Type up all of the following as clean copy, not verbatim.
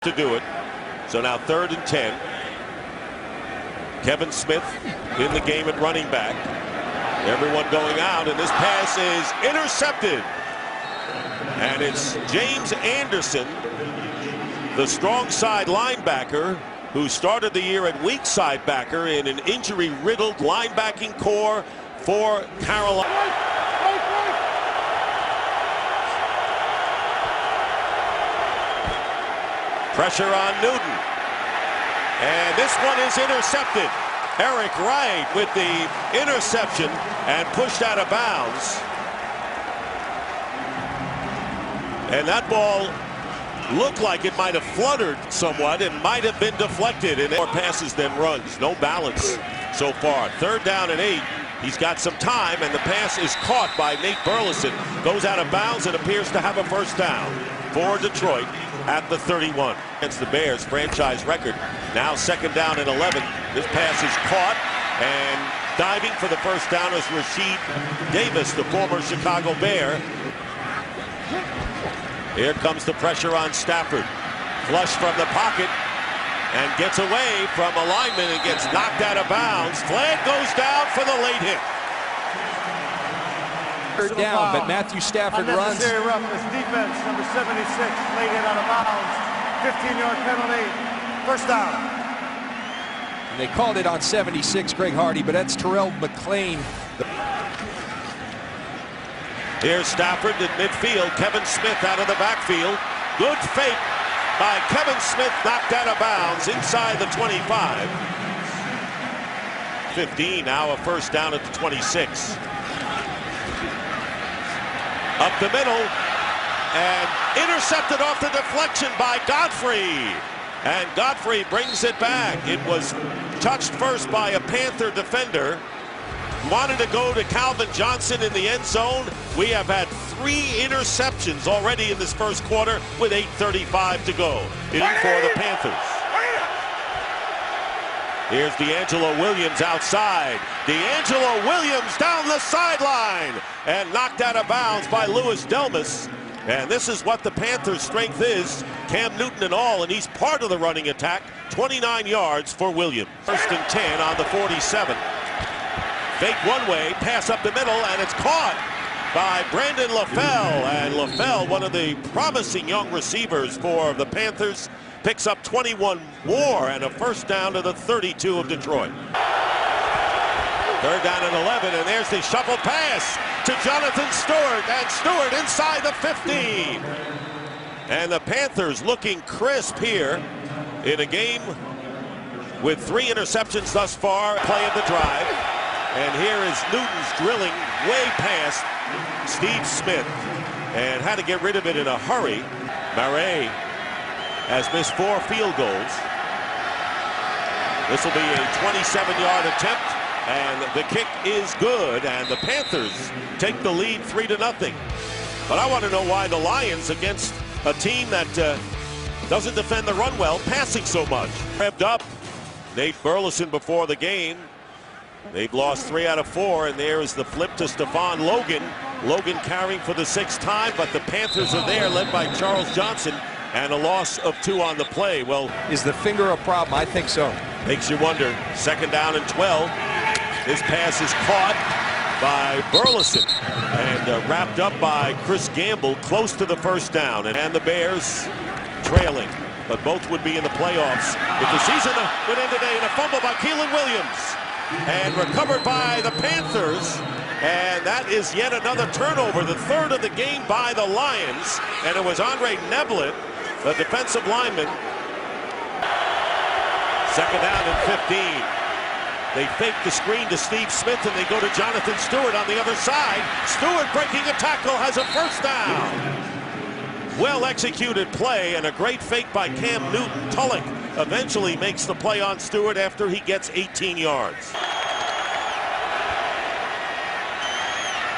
to do it. So now 3rd and 10. Kevin Smith in the game at running back. Everyone going out, and this pass is intercepted. And it's James Anderson, the strong side linebacker, who started the year at weak side backer in an injury-riddled linebacking core for Carolina. Pressure on Newton. And this one is intercepted. Eric Wright with the interception and pushed out of bounds. And that ball looked like it might have fluttered somewhat and might have been deflected. And more passes than runs. No balance so far. 3rd down and 8. He's got some time, and the pass is caught by Nate Burleson. Goes out of bounds and appears to have a first down for Detroit at the 31. Against the Bears, franchise record. Now 2nd down and 11. This pass is caught, and diving for the first down is Rasheed Davis, the former Chicago Bear. Here comes the pressure on Stafford. Flush from the pocket and gets away from a lineman and gets knocked out of bounds. Flag goes down for the late hit. Down, but Matthew Stafford runs. Unnecessary roughness, defense, number 76, late hit out of bounds. 15-yard penalty, first down. And they called it on 76, Greg Hardy, but that's Terrell McClain. Here's Stafford at midfield. Kevin Smith out of the backfield. Good fake by Kevin Smith, knocked out of bounds inside the 25. 15, now a first down at the 26. Up the middle, and intercepted off the deflection by Godfrey. And Godfrey brings it back. It was touched first by a Panther defender. Wanted to go to Calvin Johnson in the end zone. We have had 3 interceptions already in this first quarter with 8:35 to go for the Panthers. Here's D'Angelo Williams outside. D'Angelo Williams down the sideline and knocked out of bounds by Louis Delmas. And this is what the Panthers' strength is. Cam Newton and all, and he's part of the running attack. 29 yards for Williams. 1st and 10 on the 47. Fake one way, pass up the middle, and it's caught by Brandon LaFell. And LaFell, one of the promising young receivers for the Panthers, picks up 21 more and a first down to the 32 of Detroit. 3rd down and 11, and there's the shuffle pass to Jonathan Stewart, and Stewart inside the 15. And the Panthers looking crisp here in a game with 3 interceptions thus far. Play of the drive. And here is Newton's drilling way past Steve Smith and had to get rid of it in a hurry. Murray has missed 4 field goals. This will be a 27-yard attempt, and the kick is good, and the Panthers take the lead 3-0. But I want to know why the Lions, against a team that doesn't defend the run well, passing so much. Revved up. Nate Burleson before the game. They've lost 3 out of 4, and there is the flip to Stephon Logan. Logan carrying for the 6th time, but the Panthers are there, led by Charles Johnson, and a loss of 2 on the play. Well, is the finger a problem? I think so. Makes you wonder. 2nd down and 12. This pass is caught by Burleson and wrapped up by Chris Gamble close to the first down. And the Bears trailing, but both would be in the playoffs if the season would end today in a fumble by Keelan Williams. And recovered by the Panthers, and that is yet another turnover, the 3rd of the game by the Lions, and it was Andre Neblett, the defensive lineman. 2nd down and 15. They fake the screen to Steve Smith, and they go to Jonathan Stewart on the other side. Stewart breaking a tackle, has a first down. Well executed play and a great fake by Cam Newton. Tulloch eventually makes the play on Stewart after he gets 18 yards.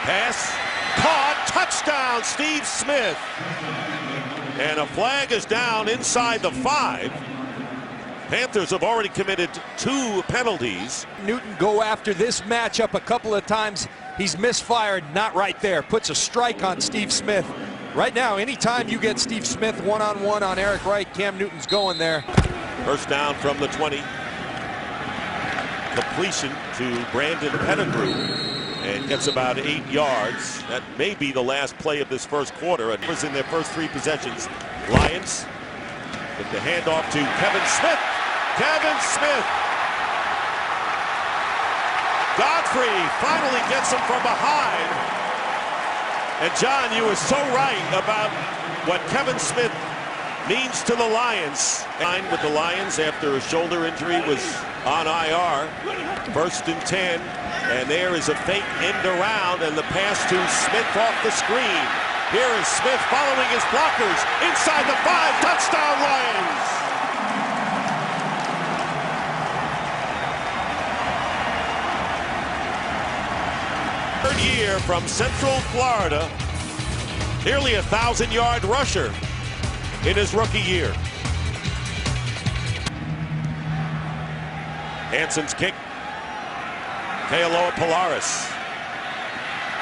Pass caught, touchdown Steve Smith. And a flag is down inside the 5. Panthers have already committed 2 penalties. Newton go after this matchup a couple of times. He's misfired, not right there. Puts a strike on Steve Smith. Right now, anytime you get Steve Smith one-on-one on Eric Wright, Cam Newton's going there. First down from the 20. Completion to Brandon Pettigrew, and gets about 8 yards. That may be the last play of this first quarter. It was in their first 3 possessions. Lions with the handoff to Kevin Smith. Kevin Smith. Godfrey finally gets him from behind. And John, you were so right about what Kevin Smith means to the Lions. With the Lions after a shoulder injury, was on IR. 1st and 10, and there is a fake end around, and the pass to Smith off the screen. Here is Smith following his blockers inside the 5. Touchdown Lions. Third year from Central Florida, nearly 1,000-yard rusher in his rookie year. Hanson's kick. Kealoha Polaris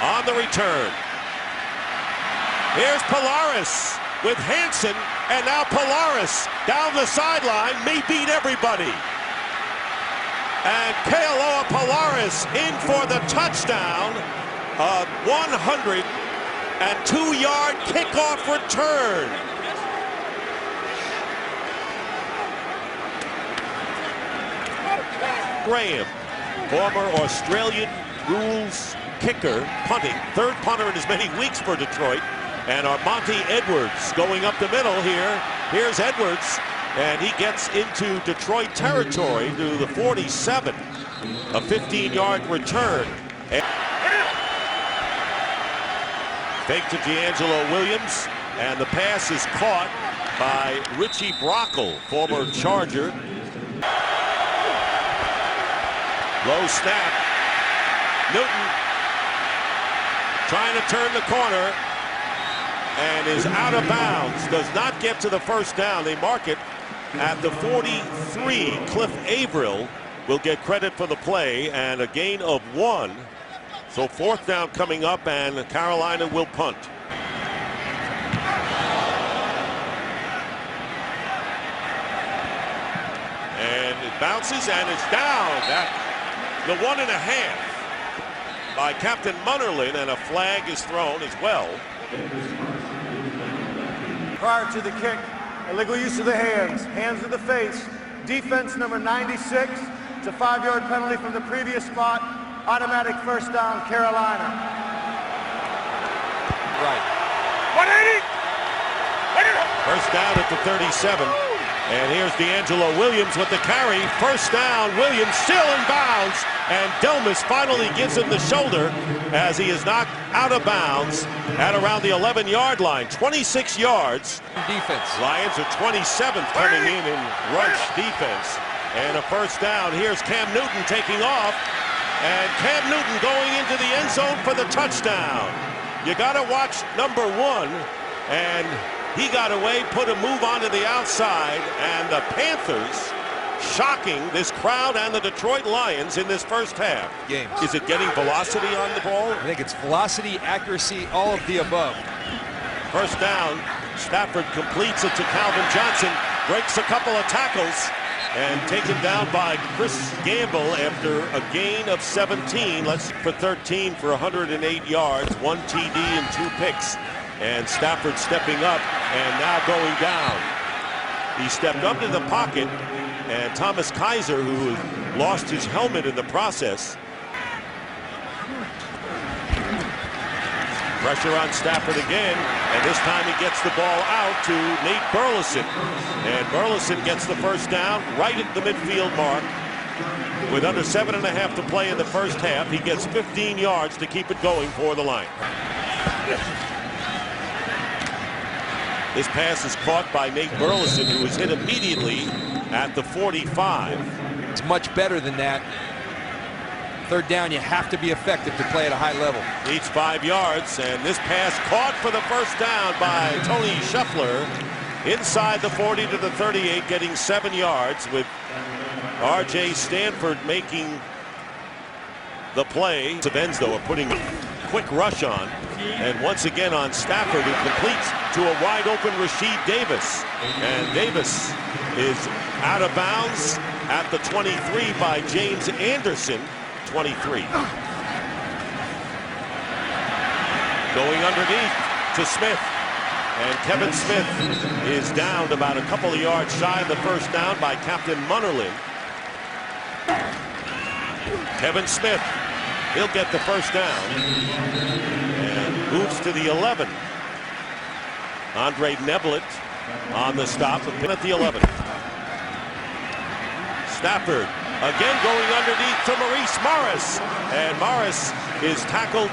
on the return. Here's Polaris with Hanson, and now Polaris down the sideline may beat everybody. And Kealoha Polaris in for the touchdown. A 102-yard kickoff return. Graham, former Australian rules kicker, punting, 3rd punter in as many weeks for Detroit. And Armonte Edwards going up the middle here. Here's Edwards, and he gets into Detroit territory to the 47. A 15-yard return. Fake to D'Angelo Williams, and the pass is caught by Richie Brockle, former Charger. Low snap. Newton trying to turn the corner and is out of bounds. Does not get to the first down. They mark it at the 43. Cliff Averill will get credit for the play, and a gain of 1. So 4th down coming up, and Carolina will punt. And it bounces, and it's down. The 1.5 by Captain Munnerlyn, and a flag is thrown as well. Prior to the kick, illegal use of the hands to the face. Defense number 96. It's a 5-yard penalty from the previous spot. Automatic first down, Carolina. Right. 180. First down at the 37. And here's D'Angelo Williams with the carry. First down, Williams still in bounds. And Delmas finally gives him the shoulder as he is knocked out of bounds at around the 11-yard line. 26 yards. Defense. Lions are 27th coming in rush defense. And a first down. Here's Cam Newton taking off. And Cam Newton going into the end zone for the touchdown. You got to watch number 1. And he got away, put a move onto the outside, and the Panthers shocking this crowd and the Detroit Lions in this first half. Games. Is it getting velocity on the ball? I think it's velocity, accuracy, all of the above. First down, Stafford completes it to Calvin Johnson, breaks a couple of tackles, and taken down by Chris Gamble after a gain of 17. Let's for 13 for 108 yards, 1 TD and 2 picks. And Stafford stepping up and now going down. He stepped up to the pocket, and Thomas Kaiser, who lost his helmet in the process. Pressure on Stafford again, and this time he gets the ball out to Nate Burleson. And Burleson gets the first down right at the midfield mark. With under 7.5 to play in the first half, he gets 15 yards to keep it going for the Lions. This pass is caught by Nate Burleson, who was hit immediately at the 45. It's much better than that. Third down, you have to be effective to play at a high level. Needs 5 yards, and this pass caught for the first down by Tony Scheffler inside the 40 to the 38, getting 7 yards, with R.J. Stanford making the play. The Benz, though, are putting quick rush on. And once again on Stafford, who completes to a wide open Rashid Davis. And Davis is out of bounds at the 23 by James Anderson, 23. Going underneath to Smith. And Kevin Smith is downed about a couple of yards shy of the first down by Captain Munnerlyn. Kevin Smith, he'll get the first down and moves to the 11. Andre Neblett on the stop at the 11. Stafford again going underneath to Maurice Morris, and Morris is tackled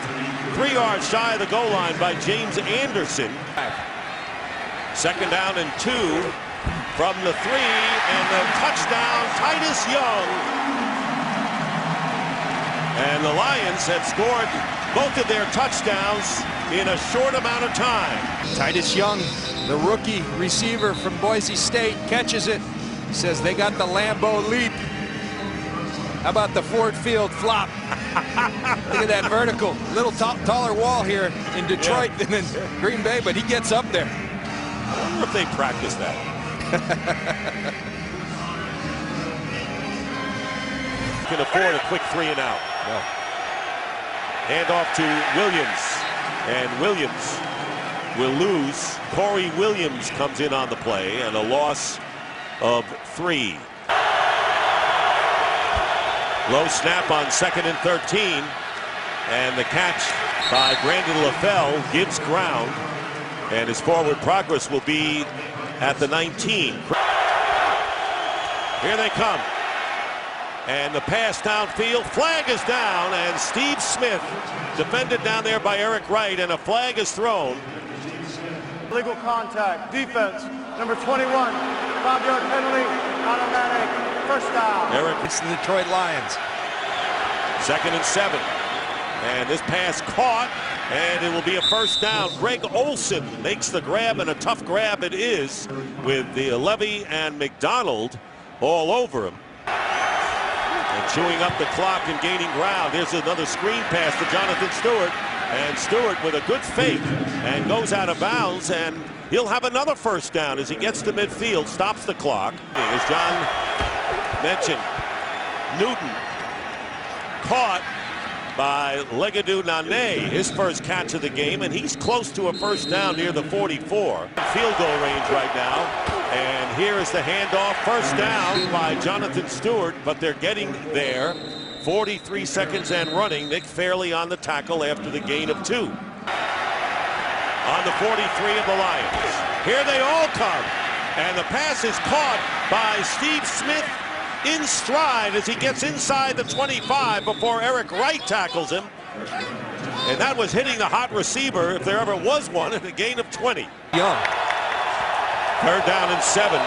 3 yards shy of the goal line by James Anderson. Second down and 2 from the 3, and the touchdown, Titus Young. And the Lions had scored both of their touchdowns in a short amount of time. Titus Young, the rookie receiver from Boise State, catches it. Says they got the Lambeau leap. How about the Ford Field flop? Look at that vertical. Little taller wall here in Detroit than in Green Bay, but he gets up there. I wonder if they practice that. Can afford a quick 3 and out. No. Hand off to Williams, and Williams will lose. Corey Williams comes in on the play, and a loss of 3. Low snap on 2nd and 13, and the catch by Brandon LaFell gives ground, and his forward progress will be at the 19. Here they come. And the pass downfield, flag is down, and Steve Smith defended down there by Eric Wright, and a flag is thrown. Illegal contact, defense, number 21, 5-yard penalty, automatic, first down. Eric, It's the Detroit Lions. 2nd and 7. And this pass caught, and it will be a first down. Greg Olson makes the grab, and a tough grab it is, with the Levy and McDonald all over him. And chewing up the clock and gaining ground. Here's another screen pass to Jonathan Stewart. And Stewart with a good fake and goes out of bounds, and he'll have another first down as he gets to midfield, stops the clock. As John mentioned, Newton caught by Legadou Nane, his first catch of the game, and he's close to a first down near the 44. Field goal range right now. And here is the handoff, first down by Jonathan Stewart, but they're getting there. 43 seconds and running. Nick Fairley on the tackle after the gain of 2. On the 43 of the Lions. Here they all come. And the pass is caught by Steve Smith in stride as he gets inside the 25 before Eric Wright tackles him. And that was hitting the hot receiver, if there ever was one, at a gain of 20. Young. 3rd down and 7.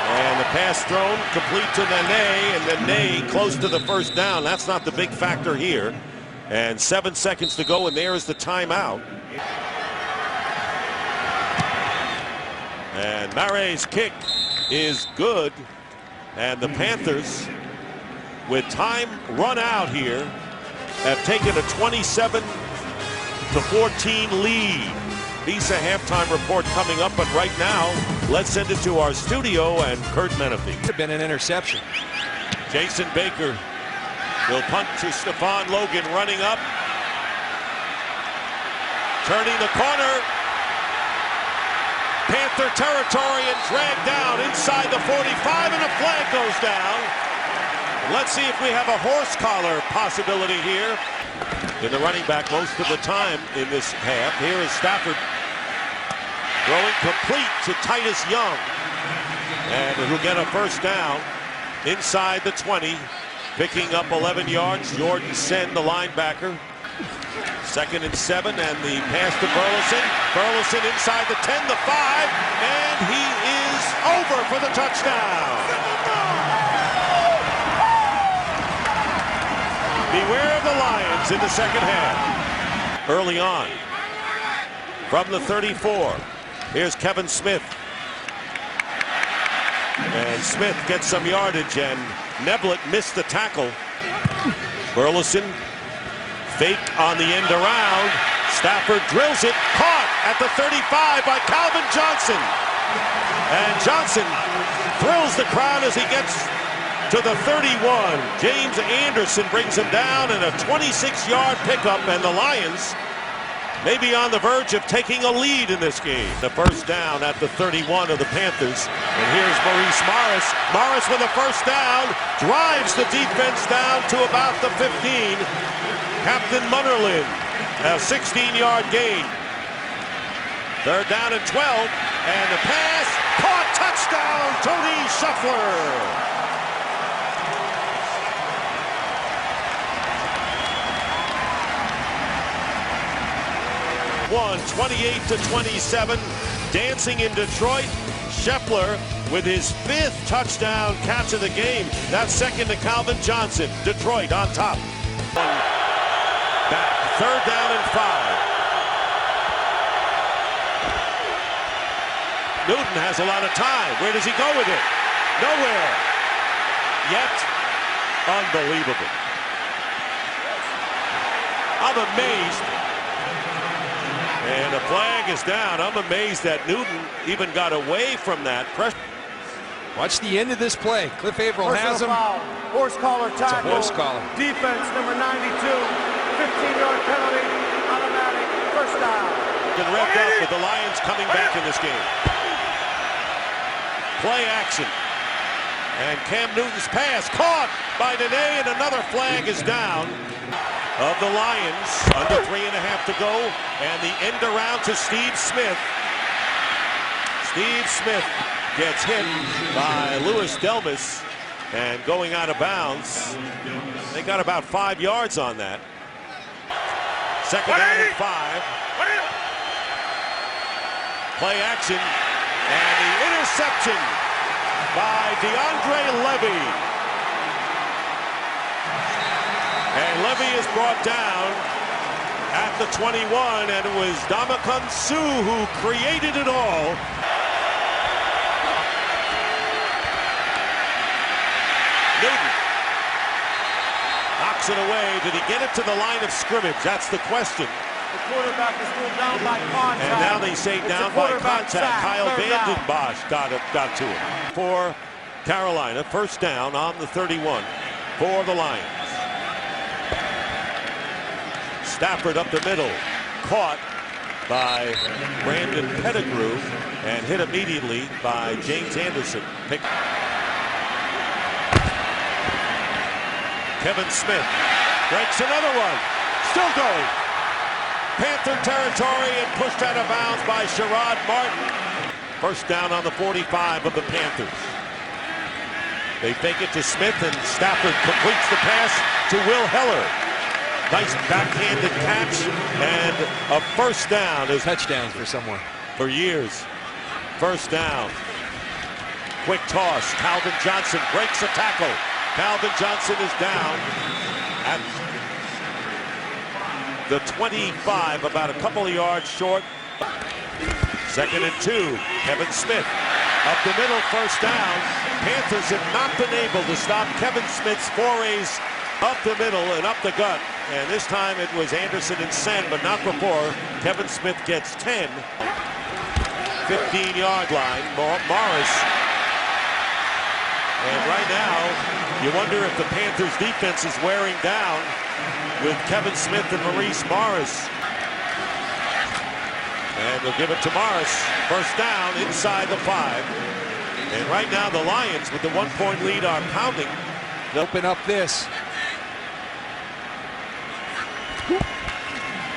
And the pass thrown complete to Nane, and Nane close to the first down. That's not the big factor here. And 7 seconds to go, and there is the timeout. And Maré's kick is good. And the Panthers, with time run out here, have taken a 27-14 lead. Visa halftime report coming up, but right now, let's send it to our studio and Kurt Menefee. Could have been an interception. Jason Baker will punt to Stephon Logan, running up, turning the corner. Panther territory, and dragged down inside the 45, and a flag goes down. Let's see if we have a horse collar possibility here. In the running back most of the time in this half. Here is Stafford throwing complete to Titus Young. And he'll get a first down inside the 20. Picking up 11 yards, Jordan Sen, the linebacker. 2nd and 7, and the pass to Burleson. Burleson inside the 10, the 5, and he is over for the touchdown. Beware of the Lions in the second half. Early on, from the 34, here's Kevin Smith. And Smith gets some yardage, and Neblett missed the tackle. Burleson Fake on the end around. Stafford drills it. Caught at the 35 by Calvin Johnson. And Johnson thrills the crowd as he gets to the 31. James Anderson brings him down in a 26-yard pickup, and the Lions may be on the verge of taking a lead in this game. The first down at the 31 of the Panthers. And here's Maurice Morris. Morris with a first down, drives the defense down to about the 15. Captain Munnerlyn, a 16-yard gain. Third down and 12, and the pass, caught, touchdown, Tony Scheffler. 28-27, dancing in Detroit. Scheffler with his 5th touchdown catch of the game. That's second to Calvin Johnson. Detroit on top. Back, third down and 5. Newton has a lot of time. Where does he go with it? Nowhere. Yet, unbelievable. I'm amazed. And the flag is down. I'm amazed that Newton even got away from that pressure. Watch the end of this play. Cliff Averill has him. Foul. Horse collar tackle. Horse collar. Defense number 92. 15-yard penalty. Automatic first down. Been revved up with the Lions coming back in this game. Play action. And Cam Newton's pass caught by Nene, and another flag is down. Of the Lions, under 3.5 to go, and the end around to Steve Smith. Steve Smith gets hit by Louis Delmas and going out of bounds. They got about 5 yards on that. Second down and 5. Play action, and the interception by DeAndre Levy. And Levy is brought down at the 21, and it was Ndamukong Suh who created it all. Newton knocks it away. Did he get it to the line of scrimmage? That's the question. The quarterback is ruled down by contact. And now they say down by contact. Kyle Vanden Bosch got to him. For Carolina, first down on the 31 for the Lions. Stafford up the middle, caught by Brandon Pettigrew and hit immediately by James Anderson. Kevin Smith breaks another one, still going. Panther territory and pushed out of bounds by Sherrod Martin. First down on the 45 of the Panthers. They fake it to Smith, and Stafford completes the pass to Will Heller. Nice backhanded catch, and a first down. Is touchdowns for someone. For years. First down. Quick toss. Calvin Johnson breaks a tackle. Calvin Johnson is down at the 25, about a couple of yards short. Second and 2. Kevin Smith up the middle, first down. Panthers have not been able to stop Kevin Smith's forays up the middle and up the gut. And this time it was Anderson and Sen, but not before. Kevin Smith gets 10. 15-yard line. Morris. And right now, you wonder if the Panthers defense is wearing down with Kevin Smith and Maurice Morris. And they'll give it to Morris. First down inside the 5. And right now the Lions with the 1-point lead are pounding. They'll open up this.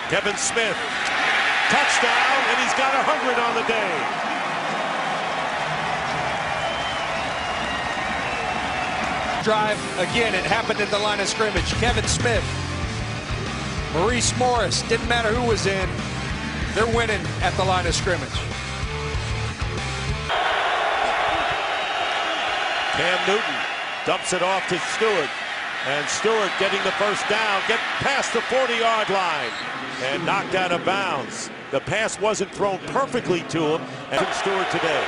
Kevin Smith, touchdown, and he's got 100 on the day. Drive, again, it happened at the line of scrimmage. Kevin Smith, Maurice Morris, didn't matter who was in, they're winning at the line of scrimmage. Cam Newton dumps it off to Stewart. And Stewart getting the first down, get past the 40-yard line, and knocked out of bounds. The pass wasn't thrown perfectly to him, and Stewart today.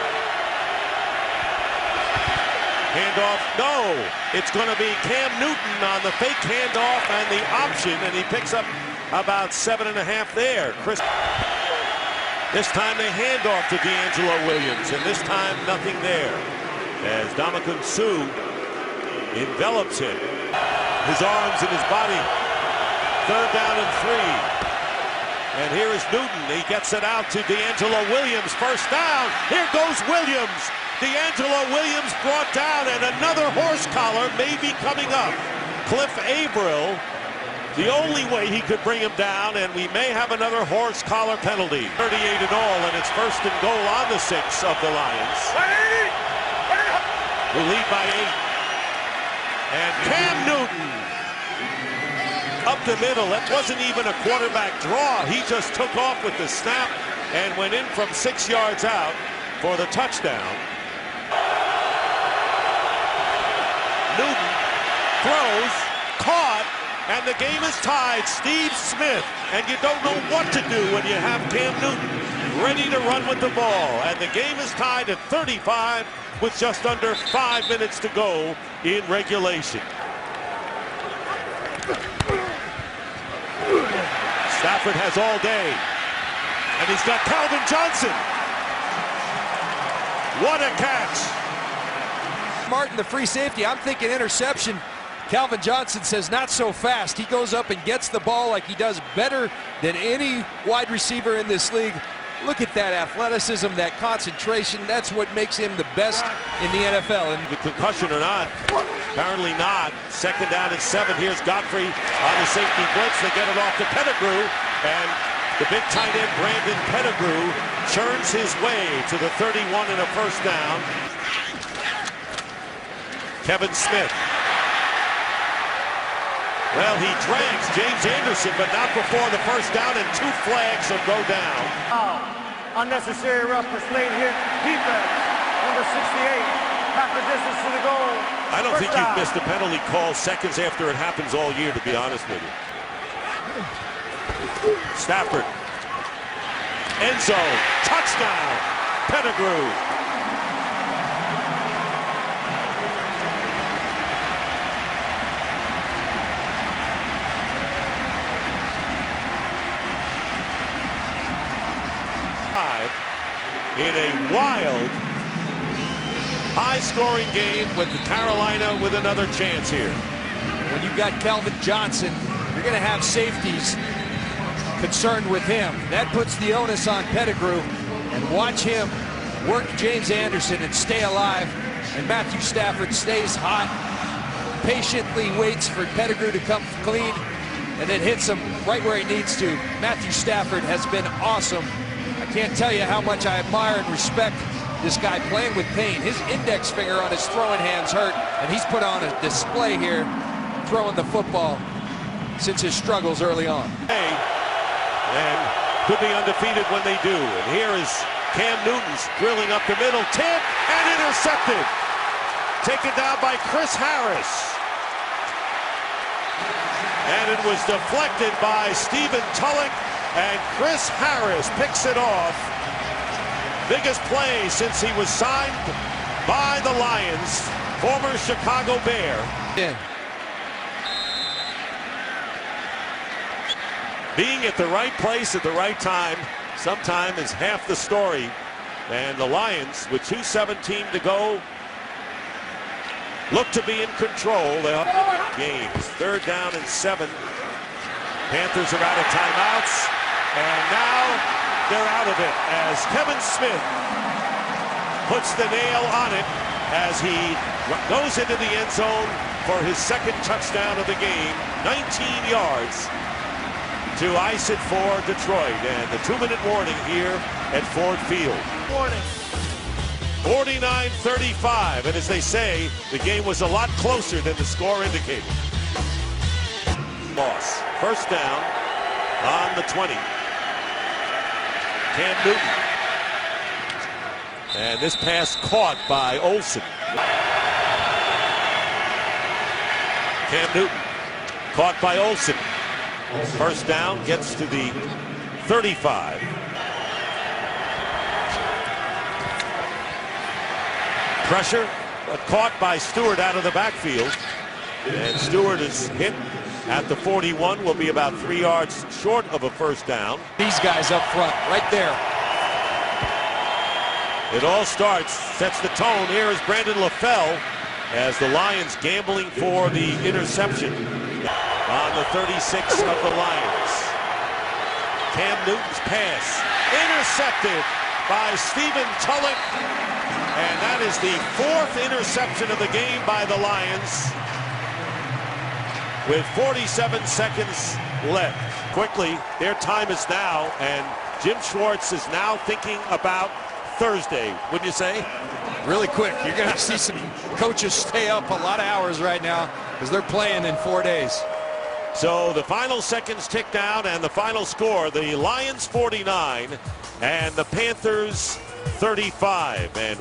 Handoff, no. It's going to be Cam Newton on the fake handoff and the option, and he picks up about 7.5 there. This time they hand off to D'Angelo Williams, and this time nothing there. As Ndamukong Suh envelops him. His arms and his body. 3rd down and 3. And here is Newton. He gets it out to D'Angelo Williams. 1st down. Here goes Williams. D'Angelo Williams brought down, and another horse collar may be coming up. Cliff Avril, the only way he could bring him down, and we may have another horse collar penalty. 38 in all, and it's 1st and goal on the 6 of the Lions. We lead by 8. And Cam Newton up the middle. That wasn't even a quarterback draw. He just took off with the snap and went in from 6 yards out for the touchdown. Newton throws, caught, and the game is tied. Steve Smith, and you don't know what to do when you have Cam Newton ready to run with the ball. And the game is tied at 35 with just under 5 minutes to go in regulation. Stafford has all day, and he's got Calvin Johnson. What a catch. Martin, the free safety, I'm thinking interception. Calvin Johnson says not so fast. He goes up and gets the ball like he does better than any wide receiver in this league. Look at that athleticism, that concentration. That's what makes him the best in the NFL. And the concussion or not? Apparently not. 2nd down and 7. Here's Godfrey on the safety blitz. They get it off to Pettigrew, and the big tight end Brandon Pettigrew churns his way to the 31 and a 1st down. Kevin Smith. Well, he drags James Anderson, but not before the 1st down, and 2 flags will go down. Unnecessary roughness, late hit, defense, number 68, half the distance to the goal. I don't 1st think down. you've missed a penalty call seconds after it happens all year, to be honest with you. Stafford. End zone. Touchdown. Pettigrew. In a wild, high-scoring game with Carolina with another chance here. when you've got Calvin Johnson, you're going to have safeties concerned with him. That puts the onus on Pettigrew. And watch him work James Anderson and stay alive. And Matthew Stafford stays hot, patiently waits for Pettigrew to come clean, and then hits him right where he needs to. Matthew Stafford has been awesome. I can't tell you how much I admire and respect this guy playing with pain. His index finger on his throwing hand's hurt, and he's put on a display here throwing the football since his struggles early on. And could be undefeated when they do. And here is Cam Newton's drilling up the middle, tip, and intercepted. Taken down by Chris Harris. And it was deflected by Stephen Tulloch, and Chris Harris picks it off. Biggest play since he was signed by the Lions, former Chicago Bear. Yeah. Being at the right place at the right time sometimes is half the story. And the Lions, with 2:17 to go, look to be in control. They are games. 3rd down and 7. Panthers are out of timeouts. And now they're out of it as Kevin Smith puts the nail on it as he goes into the end zone for his 2nd touchdown of the game. 19 yards to ice it for Detroit. And the 2-minute warning here at Ford Field. Warning. 49-35, and as they say, the game was a lot closer than the score indicated. Loss. 1st down on the 20. Cam Newton. And this pass caught by Olsen. Cam Newton caught by Olsen. 1st down, gets to the 35. Pressure. but caught by Stewart out of the backfield. And Stewart is hit at the 41, will be about 3 yards short of a first down. These guys up front, right there. It all starts, sets the tone. Here is Brandon LaFell as the Lions gambling for the interception on the 36 of the Lions. Cam Newton's pass intercepted by Stephen Tulloch, and that is the 4th interception of the game by the Lions with 47 seconds left. Quickly, their time is now, and Jim Schwartz is now thinking about Thursday, wouldn't you say? Really quick. You're going to see some coaches stay up a lot of hours right now because they're playing in 4 days. So the final seconds tick down, and the final score, the Lions 49 and the Panthers 35. And